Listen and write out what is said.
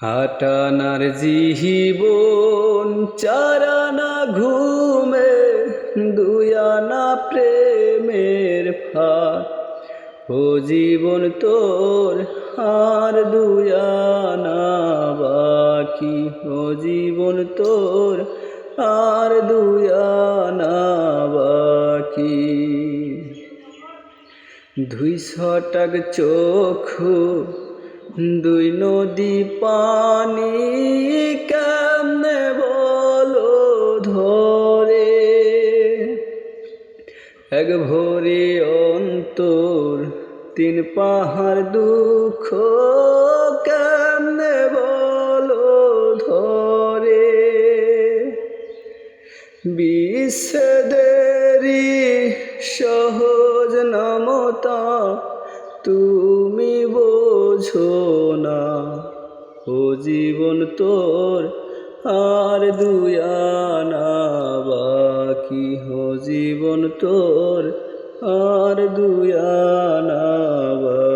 আটানার জীবন চারানা ঘুমে দুয়ানা প্রেমের ফাঁক ও জীবন তোর আর দুয়ানা বাকি ও জীবন তোর আর দুয়ানা বাকি দুই ছটাক চক্ষু দুই নদী পানি কেমনে বলো ধরে এক ভরি অন্তর তিন পাহাড় দুঃখ কেমনে বলো ধরে বিচ্ছেদেরই সহজ নামতা তুমি বোঝো না ও জীবন তোর আর দুয়ানা বাকি ও জীবন তোর আর দুয়ানা বাকি।